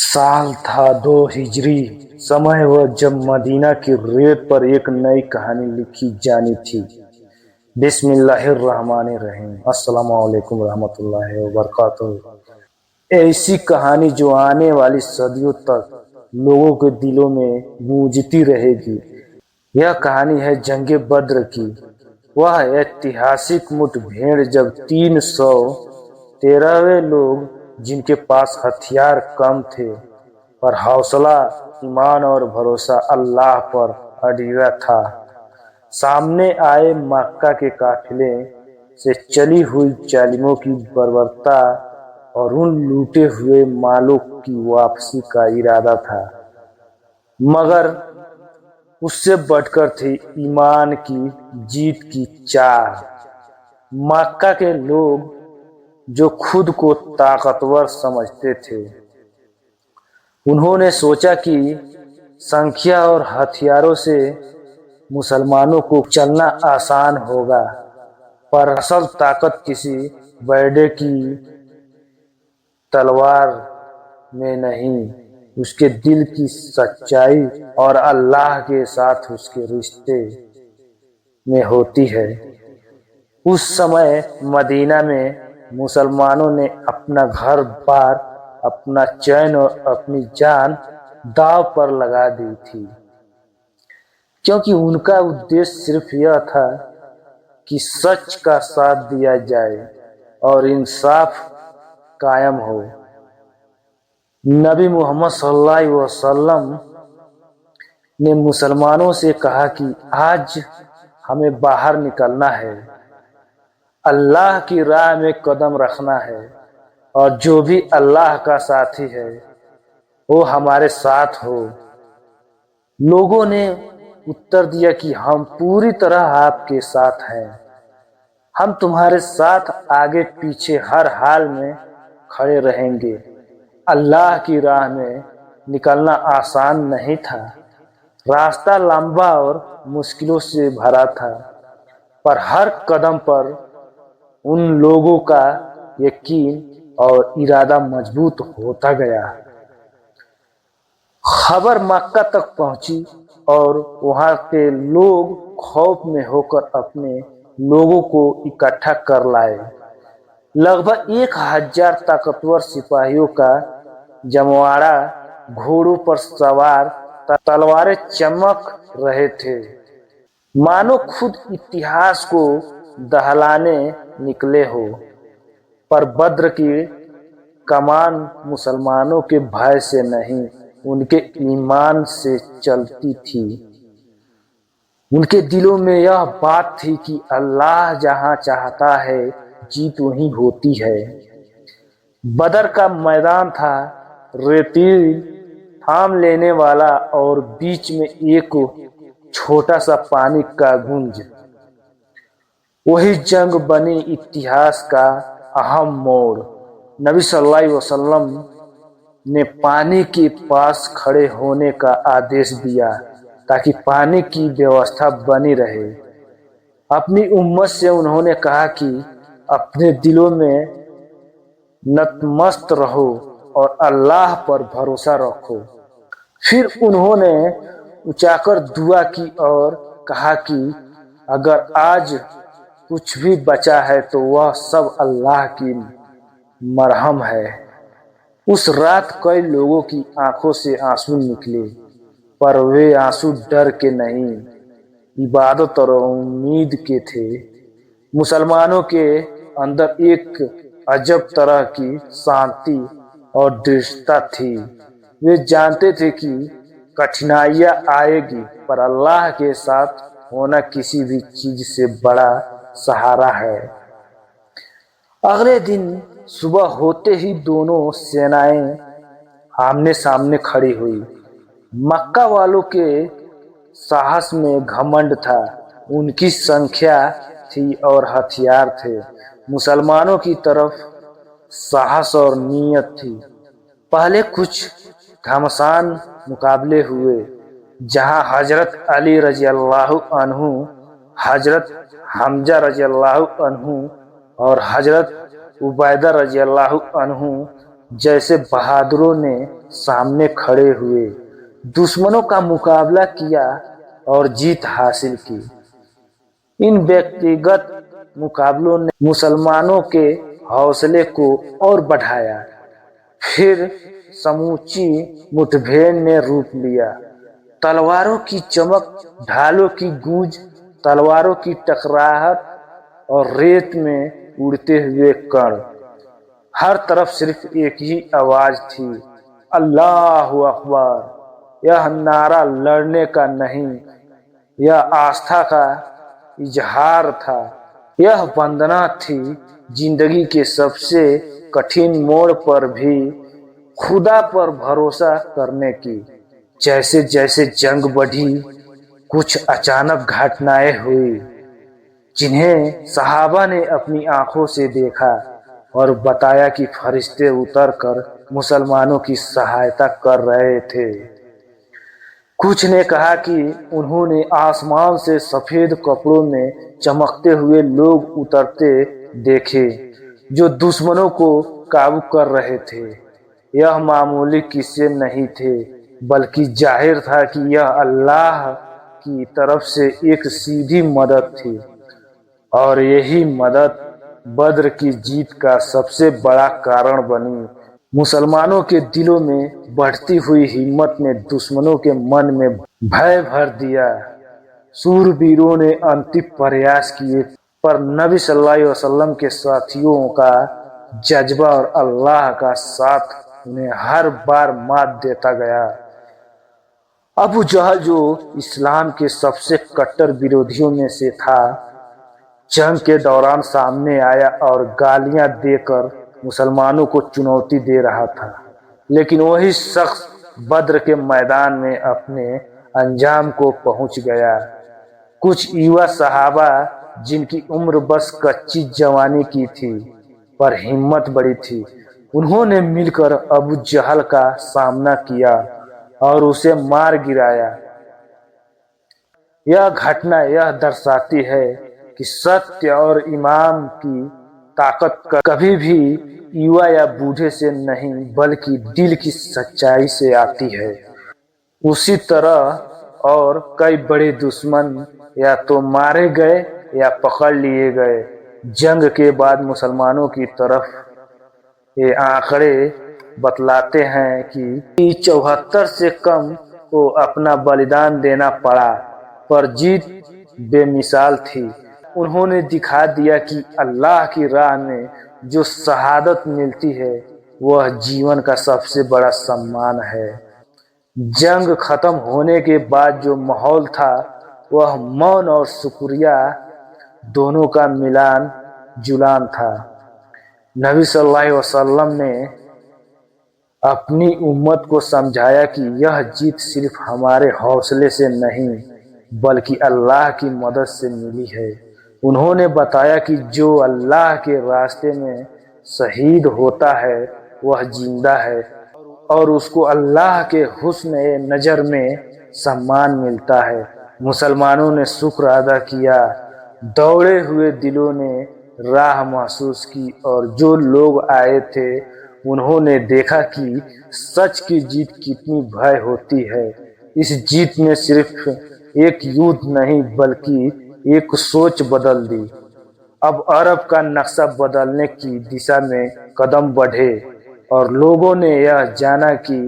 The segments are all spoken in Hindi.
साल था 2 हिजरी। समय वह जब मदीना की रेत पर एक नई कहानी लिखी जानी थी। बिस्मिल्लाहिर्रहमानिर्रहीम। अस्सलामु अलैकुम रहमतुल्लाहि व बरकातुहू। ऐसी कहानी जो आने वाली सदियों तक लोगों के दिलों में गूंजती रहेगी। यह कहानी है जंगे बद्र की। वह ऐतिहासिक मुठभेड़ जब 313वें लोग, जिनके पास हथियार कम थे पर हौसला, ईमान और भरोसा अल्लाह पर अडिगा था, सामने आए। मक्का के काफिले से चली हुई जालिमों की बर्बरता और उन लूटे हुए मालों की वापसी का इरादा था, मगर उससे बढ़कर थी ईमान की जीत की चाह। मक्का के लोग जो खुद को ताकतवर समझते थे, उन्होंने सोचा कि संख्या और हथियारों से मुसलमानों को चलना आसान होगा, पर असल ताकत किसी बैडे की तलवार में नहीं, उसके दिल की सच्चाई और अल्लाह के साथ उसके रिश्ते में होती है। उस समय मदीना में मुसलमानों ने अपना घर बार, अपना चैन और अपनी जान दांव पर लगा दी थी, क्योंकि उनका उद्देश्य सिर्फ यह था कि सच का साथ दिया जाए और इंसाफ कायम हो। नबी मोहम्मद सल्लल्लाहु अलैहि वसल्लम ने मुसलमानों से कहा कि आज हमें बाहर निकलना है, अल्लाह की राह में कदम रखना है, और जो भी अल्लाह का साथी है वो हमारे साथ हो। लोगों ने उत्तर दिया कि हम पूरी तरह आपके साथ हैं, हम तुम्हारे साथ आगे पीछे हर हाल में खड़े रहेंगे। अल्लाह की राह में निकलना आसान नहीं था। रास्ता लंबा और मुश्किलों से भरा था, पर हर कदम पर उन लोगों का यकीन और इरादा मजबूत होता गया। खबर मक्का तक पहुंची और वहां के लोग खौफ में होकर अपने लोगों को इकट्ठा कर लाए। लगभग 1000 ताकतवर सिपाहियों का जमवाड़ा, घोड़ों पर सवार, तलवारें चमक रहे थे, मानो खुद इतिहास को दहलाने निकले हो। पर बद्र की कमान मुसलमानों के भय से नहीं, उनके ईमान से चलती थी। उनके दिलों में यह बात थी कि अल्लाह जहां चाहता है जीत वहीं होती है। बदर का मैदान था रेतील, थाम लेने वाला, और बीच में एक छोटा सा पानी का गुंज। वही जंग बनी इतिहास का अहम मोड़। नबी सल्लल्लाहु अलैहि वसल्लम ने पानी के पास खड़े होने का आदेश दिया ताकि पानी की व्यवस्था बनी रहे। अपनी उम्मत से उन्होंने कहा कि अपने दिलों में नतमस्त रहो और अल्लाह पर भरोसा रखो। फिर उन्होंने उचाकर दुआ की और कहा कि अगर आज कुछ भी बचा है तो वह सब अल्लाह की मरहम है। उस रात कई लोगों की आंखों से आंसू निकले, पर वे आंसू डर के नहीं, इबादत और उम्मीद के थे। मुसलमानों के अंदर एक अजब तरह की शांति और दृढ़ता थी। वे जानते थे कि कठिनाइयां आएगी, पर अल्लाह के साथ होना किसी भी चीज से बड़ा सहारा है। अगले दिन सुबह होते ही दोनों सेनाएं आमने सामने खड़ी हुई। मक्का वालों के साहस में घमंड था, उनकी संख्या थी और हथियार थे। मुसलमानों की तरफ साहस और नीयत थी। पहले कुछ घमासान मुकाबले हुए, जहां हजरत अली रज़ियल्लाहु अन्हु, हजरत हमजा रज़ियल्लाहु अन्हु और हजरत उबैदा रज़ियल्लाहु अन्हु जैसे बहादुरों ने सामने खड़े हुए दुश्मनों का मुकाबला किया और जीत हासिल की। इन व्यक्तिगत मुकाबलों ने मुसलमानों के हौसले को और बढ़ाया। फिर समूची मुठभेड़ ने रूप लिया। तलवारों की चमक, ढालों की गूंज, तलवारों की टकराहट और रेत में उड़ते हुए कण। हर तरफ सिर्फ एक ही आवाज थी, अल्लाहु अकबर। यह नारा लड़ने का नहीं, यह आस्था का इजहार था। यह वंदना थी जिंदगी के सबसे कठिन मोड़ पर भी खुदा पर भरोसा करने की। जैसे जैसे जंग बढ़ी, कुछ अचानक घटनाएं हुई जिन्हें सहाबा ने अपनी आंखों से देखा और बताया कि फरिश्ते उतरकर मुसलमानों की सहायता कर रहे थे। कुछ ने कहा कि उन्होंने आसमान से सफेद कपड़ों में चमकते हुए लोग उतरते देखे जो दुश्मनों को काबू कर रहे थे। यह मामूली किस्से नहीं थे, बल्कि जाहिर था कि यह अल्लाह की तरफ से एक सीधी मदद थी, और यही मदद बद्र की जीत का सबसे बड़ा कारण बनी। मुसलमानों के दिलों में बढ़ती हुई हिम्मत ने दुश्मनों के मन में भय भर दिया। सूरवीरों ने अंतिम प्रयास किए, पर नबी सल्लल्लाहु अलैहि वसल्लम के साथियों का जज्बा और अल्लाह का साथ उन्हें हर बार मात देता गया। अबू जहल, जो इस्लाम के सबसे कट्टर विरोधियों में से था, जंग के दौरान सामने आया और गालियां देकर मुसलमानों को चुनौती दे रहा था। लेकिन वही शख्स बद्र के मैदान में अपने अंजाम को पहुंच गया। कुछ युवा सहाबा जिनकी उम्र बस कच्ची जवानी की थी, पर हिम्मत बड़ी थी, उन्होंने मिलकर अबू जहल का सामना किया और उसे मार गिराया। यह घटना यह दर्शाती है कि सत्य और ईमान की ताकत कभी भी युवा या बूढ़े से नहीं, बल्कि दिल की सच्चाई से आती है। उसी तरह और कई बड़े दुश्मन या तो मारे गए या पकड़ लिए गए। जंग के बाद मुसलमानों की तरफ ये आंकड़े बतलाते हैं कि 74 से कम को अपना बलिदान देना पड़ा, पर जीत बेमिसाल थी। उन्होंने दिखा दिया कि अल्लाह की राह में जो शहादत मिलती है वह जीवन का सबसे बड़ा सम्मान है। जंग खत्म होने के बाद जो माहौल था वह मौन और शुक्रिया दोनों का मिलान जुलान था। नबी सल्लल्लाहु अलैहि वसल्लम ने अपनी उम्मत को समझाया कि यह जीत सिर्फ हमारे हौसले से नहीं, बल्कि अल्लाह की मदद से मिली है। उन्होंने बताया कि जो अल्लाह के रास्ते में शहीद होता है वह जिंदा है और उसको अल्लाह के हुस्न नजर में सम्मान मिलता है। मुसलमानों ने शुक्र अदा किया, दौड़े हुए दिलों ने राह महसूस की, और जो लोग आए थे उन्होंने देखा कि सच की जीत कितनी भय होती है। इस जीत ने सिर्फ एक युद्ध नहीं, बल्कि एक सोच बदल दी। अब अरब का नक्शा बदलने की दिशा में कदम बढ़े और लोगों ने यह जाना कि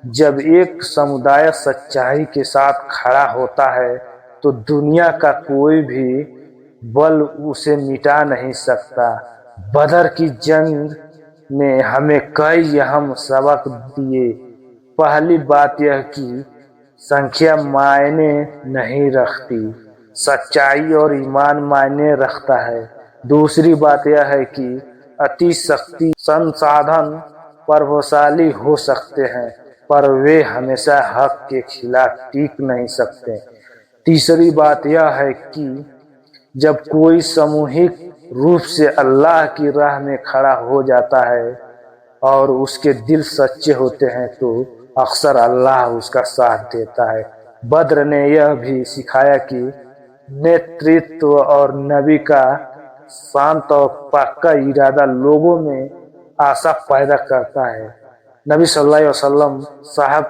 जब एक समुदाय सच्चाई के साथ खड़ा होता है तो दुनिया का कोई भी बल उसे मिटा नहीं सकता। बदर की जंग ने हमें कई अहम सबक दिए। पहली बात यह कि संख्या मायने नहीं रखती, सच्चाई और ईमान मायने रखता है। दूसरी बात यह है कि अति शक्ति संसाधन प्रभावशाली हो सकते हैं, पर वे हमेशा हक के खिलाफ टिक नहीं सकते। तीसरी बात यह है कि जब कोई सामूहिक रूप से अल्लाह की राह में खड़ा हो जाता है और उसके दिल सच्चे होते हैं तो अक्सर अल्लाह उसका साथ देता है। बद्र ने यह भी सिखाया कि नेतृत्व और नबी का शांत और पक्का इरादा लोगों में आशा पैदा करता है। नबी सल्लल्लाहु अलैहि वसल्लम साहब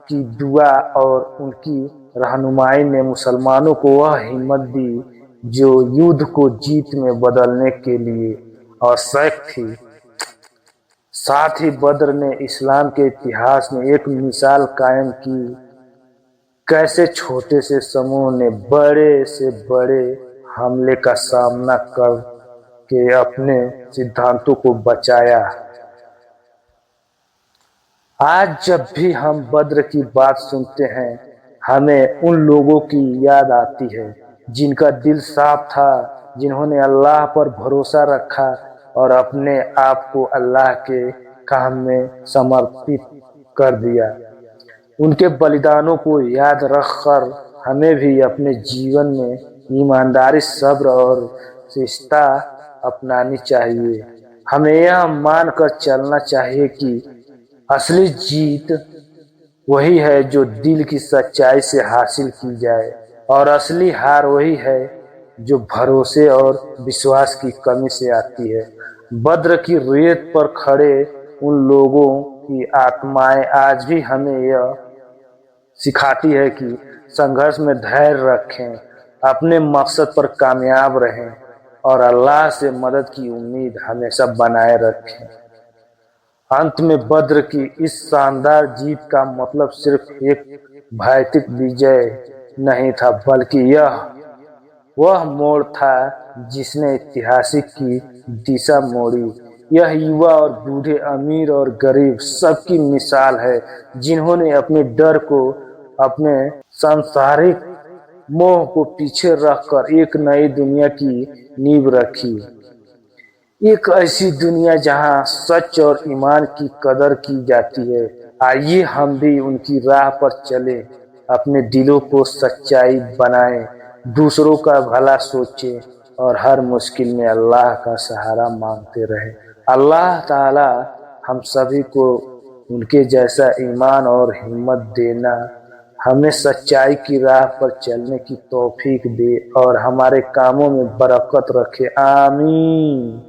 की दुआ और उनकी रहनुमाई ने मुसलमानों को वह हिम्मत दी जो युद्ध को जीत में बदलने के लिए आवश्यक थी। साथ ही बद्र ने इस्लाम के इतिहास में एक मिसाल कायम की, कैसे छोटे से समूह ने बड़े से बड़े हमले का सामना करके अपने सिद्धांतों को बचाया। आज जब भी हम बद्र की बात सुनते हैं, हमें उन लोगों की याद आती है जिनका दिल साफ था, जिन्होंने अल्लाह पर भरोसा रखा और अपने आप को अल्लाह के काम में समर्पित कर दिया। उनके बलिदानों को याद रखकर हमें भी अपने जीवन में ईमानदारी, सब्र और शिष्टता अपनानी चाहिए। हमें यह मानकर चलना चाहिए कि असली जीत वही है जो दिल की सच्चाई से हासिल की जाए और असली हार वही है जो भरोसे और विश्वास की कमी से आती है। बद्र की रेत पर खड़े उन लोगों की आत्माएं आज भी हमें यह सिखाती है कि संघर्ष में धैर्य रखें, अपने मकसद पर कामयाब रहें और अल्लाह से मदद की उम्मीद हमेशा बनाए रखें। अंत में बद्र की इस शानदार जीत का मतलब सिर्फ एक भौतिक विजय नहीं था, बल्कि यह वह मोड़ था जिसने ऐतिहासिक की दिशा मोड़ी। यह युवा और बूढ़े, अमीर और गरीब सबकी मिसाल है जिन्होंने अपने डर को, अपने सांसारिक मोह को पीछे रखकर एक नई दुनिया की नींव रखी। एक ऐसी दुनिया जहां सच और ईमान की कदर की जाती है। आइए हम भी उनकी राह पर चले, अपने दिलों को सच्चाई बनाएं, दूसरों का भला सोचें और हर मुश्किल में अल्लाह का सहारा मांगते रहें। अल्लाह ताला हम सभी को उनके जैसा ईमान और हिम्मत देना, हमें सच्चाई की राह पर चलने की तौफीक दे और हमारे कामों में बरकत रखे। आमीन।